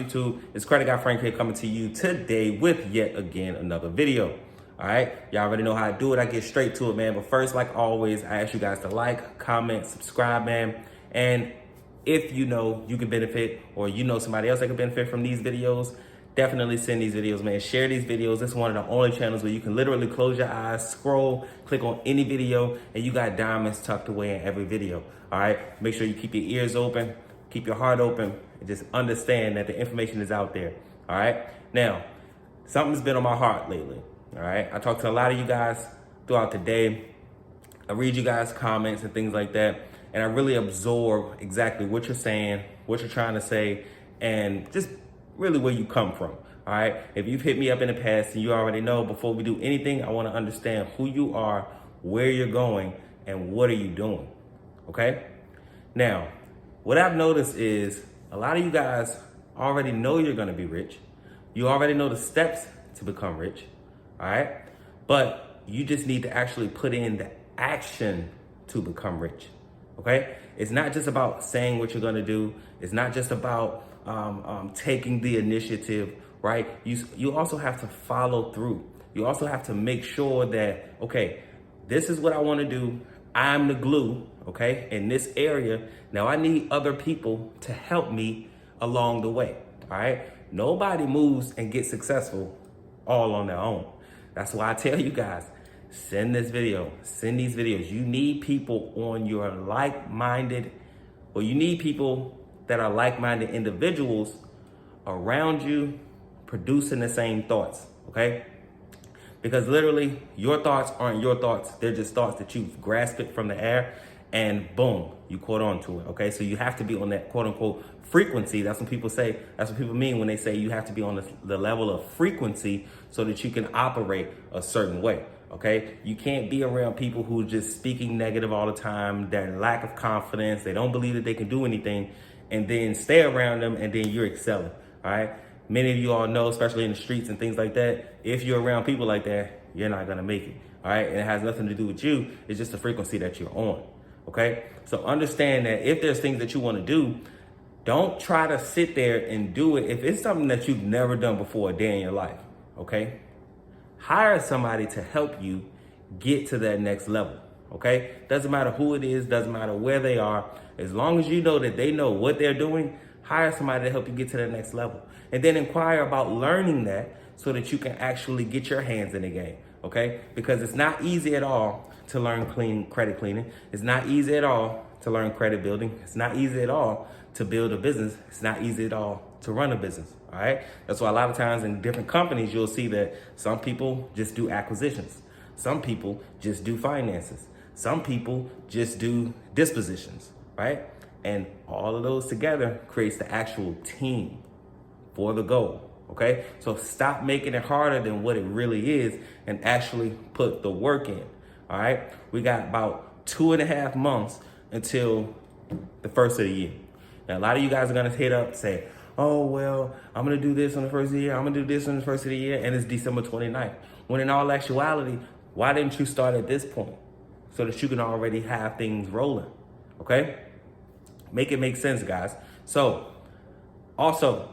YouTube? It's Credit Guy Frank here coming to you today with yet again another video. All right, y'all already know how I do it. I get straight to it, man. But first, like always, I ask you guys to like, comment, subscribe, man. And if you know you can benefit, or you know somebody else that can benefit from these videos, definitely send these videos, man. Share these videos. It's one of the only channels where you can literally close your eyes, scroll, click on any video, and you got diamonds tucked away in every video. All right, make sure you keep your ears open, keep your heart open, and just understand that the information is out there. All right, now, something's been on my heart lately. All right, I talk to a lot of you guys throughout the day. I read you guys' comments and things like that, and I really absorb exactly what you're saying, what you're trying to say, and just really where you come from. All right, if you've hit me up in the past and you already know, before we do anything, I want to understand who you are, where you're going, and what are you doing. Okay, now what I've noticed is a lot of you guys already know you're going to be rich. You already know the steps to become rich. All right, but you just need to actually put in the action to become rich. Okay, it's not just about saying what you're going to do. It's not just about taking the initiative, right? You also have to follow through. You also have to make sure that, okay, this is what I want to do. I'm the glue, okay, in this area. Now I need other people to help me along the way, all right? Nobody moves and gets successful all on their own. That's why I tell you guys, send this video, send these videos. You need people on your like-minded, or you need people that are like-minded individuals around you producing the same thoughts, okay? Because literally your thoughts aren't your thoughts. They're just thoughts that you've grasped it from the air and boom, you caught on to it, okay? So you have to be on that quote unquote frequency. That's what people say. That's what people mean when they say you have to be on the level of frequency so that you can operate a certain way, okay? You can't be around people who are just speaking negative all the time, that lack of confidence, they don't believe that they can do anything, and then stay around them and then you're excelling, all right? Many of you all know, especially in the streets and things like that, if you're around people like that, you're not gonna make it, all right? And it has nothing to do with you, it's just the frequency that you're on, okay? So understand that if there's things that you wanna do, don't try to sit there and do it if it's something that you've never done before a day in your life, okay? Hire somebody to help you get to that next level, okay? Doesn't matter who it is, doesn't matter where they are, as long as you know that they know what they're doing, hire somebody to help you get to the next level. And then inquire about learning that so that you can actually get your hands in the game, okay? Because it's not easy at all to learn credit cleaning. It's not easy at all to learn credit building. It's not easy at all to build a business. It's not easy at all to run a business, all right? That's why a lot of times in different companies, you'll see that some people just do acquisitions. Some people just do finances. Some people just do dispositions, right? And all of those together creates the actual team for the goal, okay? So stop making it harder than what it really is and actually put the work in, all right? We got about 2.5 months until the first of the year. Now, a lot of you guys are gonna hit up and say, oh, well, I'm gonna do this on the first of the year, I'm gonna do this on the first of the year, and it's December 29th. When in all actuality, why didn't you start at this point so that you can already have things rolling, okay? Make it make sense, guys. So, also,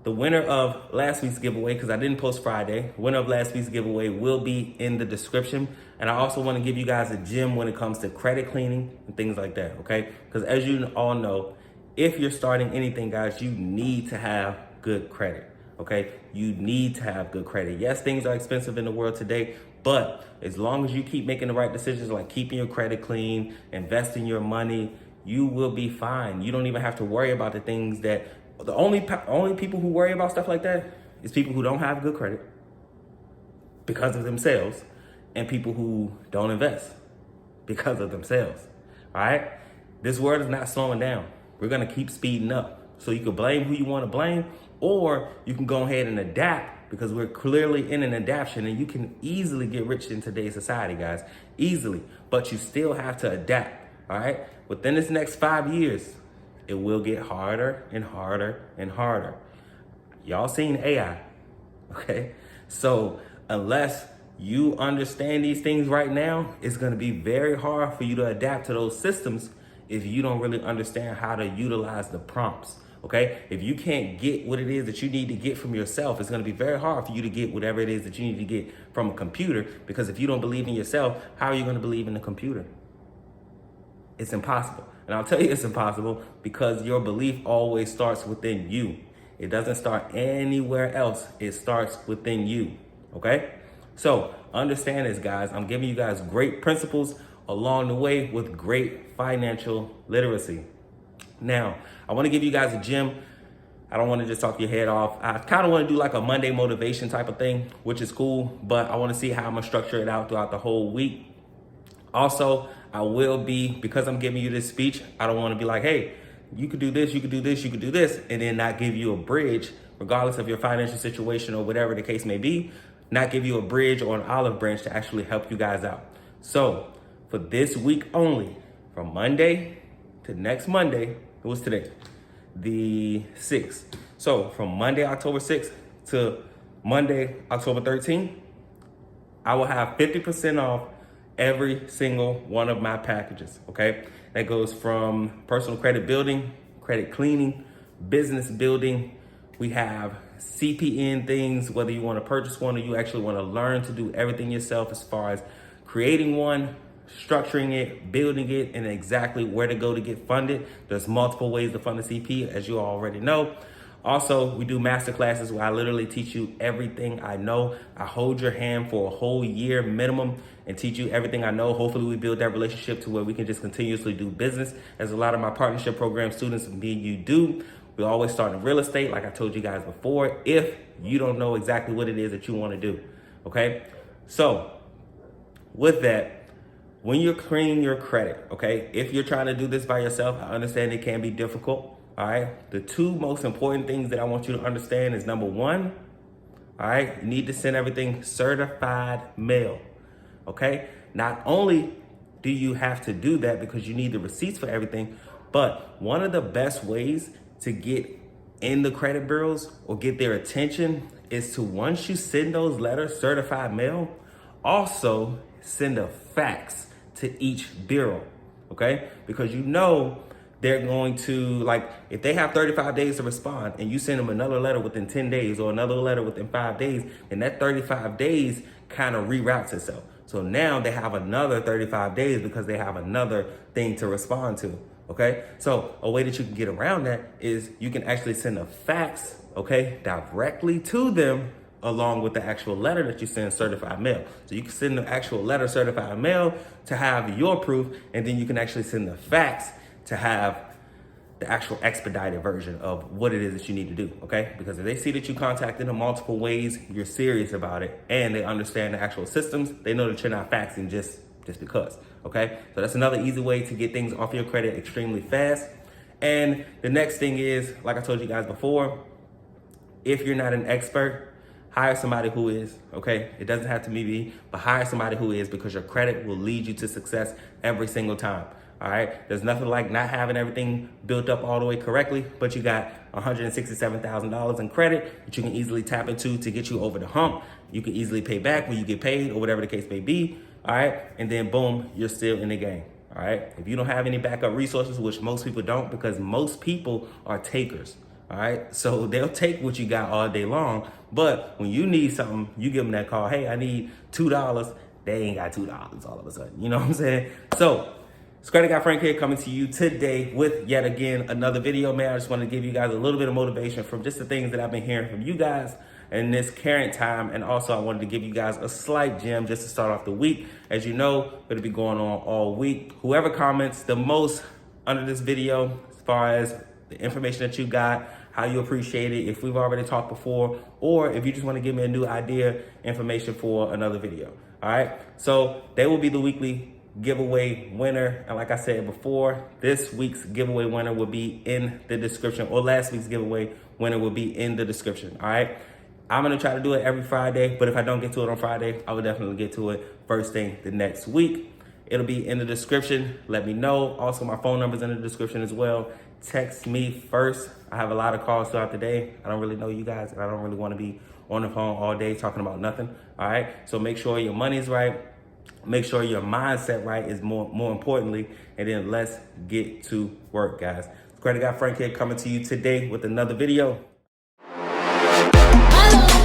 the winner of last week's giveaway, because I didn't post Friday, winner of last week's giveaway will be in the description. And I also want to give you guys a gem when it comes to credit cleaning and things like that, okay? Because as you all know, if you're starting anything, guys, you need to have good credit, okay? You need to have good credit. Yes, things are expensive in the world today, but as long as you keep making the right decisions, like keeping your credit clean, investing your money, you will be fine. You don't even have to worry about the things that, the only people who worry about stuff like that is people who don't have good credit because of themselves, and people who don't invest because of themselves, all right? This world is not slowing down. We're gonna keep speeding up. So you can blame who you wanna blame, or you can go ahead and adapt, because we're clearly in an adaptation, and you can easily get rich in today's society, guys, easily, but you still have to adapt, all right? Within this next 5 years, it will get harder and harder and harder. Y'all seen AI, okay? So unless you understand these things right now, it's gonna be very hard for you to adapt to those systems if you don't really understand how to utilize the prompts, Okay, if you can't get what it is that you need to get from yourself, it's going to be very hard for you to get whatever it is that you need to get from a computer, because if you don't believe in yourself, how are you going to believe in the computer? It's impossible. And I'll tell you it's impossible because your belief always starts within you. It doesn't start anywhere else. It starts within you. Okay? So understand this, guys. I'm giving you guys great principles along the way with great financial literacy. Now, I want to give you guys a gem. I don't want to just talk your head off. I kind of want to do like a Monday motivation type of thing, which is cool, but I want to see how I'm going to structure it out throughout the whole week. Also, I will be, because I'm giving you this speech, I don't want to be like, hey, you could do this, you could do this, you could do this, and then not give you a bridge, regardless of your financial situation or whatever the case may be, not give you a bridge or an olive branch to actually help you guys out. So for this week only, from Monday to next Monday, it was today, the 6th. So from Monday, October 6th to Monday, October 13th, I will have 50% off every single one of my packages, okay? That goes from personal credit building, credit cleaning, business building. We have CPN things, whether you want to purchase one or you actually want to learn to do everything yourself as far as creating one, structuring it, building it, and exactly where to go to get funded. There's multiple ways to fund a CP, as you already know. Also, we do master classes where I literally teach you everything I know. I hold your hand for a whole year minimum and teach you everything I know. Hopefully we build that relationship to where we can just continuously do business, as a lot of my partnership program students, me and you do. We always start in real estate, like I told you guys before, if you don't know exactly what it is that you want to do, okay? So with that, when you're cleaning your credit, okay, if you're trying to do this by yourself, I understand it can be difficult. All right, the two most important things that I want you to understand is, number one, all right, you need to send everything certified mail, okay? Not only do you have to do that because you need the receipts for everything, but one of the best ways to get in the credit bureaus or get their attention is to, once you send those letters certified mail, also send a fax to each bureau, okay? Because you know they're going to, like, if they have 35 days to respond and you send them another letter within 10 days or another letter within 5 days, then that 35 days kind of reroutes itself. So now they have another 35 days because they have another thing to respond to, okay? So a way that you can get around that is you can actually send a fax, okay, directly to them along with the actual letter that you send certified mail. So you can send the actual letter certified mail to have your proof, and then you can actually send the fax to have the actual expedited version of what it is that you need to do, okay? Because if they see that you contacted them multiple ways, you're serious about it, and they understand the actual systems, they know that you're not faxing just because, okay? So that's another easy way to get things off your credit extremely fast. And the next thing is, like I told you guys before, if you're not an expert, hire somebody who is, okay? It doesn't have to be me, but hire somebody who is, because your credit will lead you to success every single time. All right, there's nothing like not having everything built up all the way correctly, but you got $167,000 in credit that you can easily tap into to get you over the hump. You can easily pay back when you get paid or whatever the case may be. All right, and then boom, you're still in the game. All right, if you don't have any backup resources, which most people don't, because most people are takers. All right, so they'll take what you got all day long, but when you need something, you give them that call. Hey, I need $2. They ain't got $2 all of a sudden. You know what I'm saying? So it's Credit Guy Frank here, coming to you today with yet again another video, man. I just want to give you guys a little bit of motivation from just the things that I've been hearing from you guys in this current time. And also I wanted to give you guys a slight gem just to start off the week. As you know, it'll be going on all week. Whoever comments the most under this video, as far as the information that you got, how you appreciate it, if we've already talked before, or if you just want to give me a new idea, information for another video. All right, so they will be the weekly giveaway winner. And like I said before, this week's giveaway winner will be in the description, or last week's giveaway winner will be in the description. All right, I'm gonna try to do it every Friday, but if I don't get to it on Friday, I will definitely get to it first thing the next week. It'll be in the description. Let me know. Also, my phone number's in the description as well. Text me first. I have a lot of calls throughout the day. I don't really know you guys, and I don't really want to be on the phone all day talking about nothing. All right, so make sure your money's right. Make sure your mindset right is more importantly, and then let's get to work, guys. Credit Guy Frank here coming to you today with another video. I don't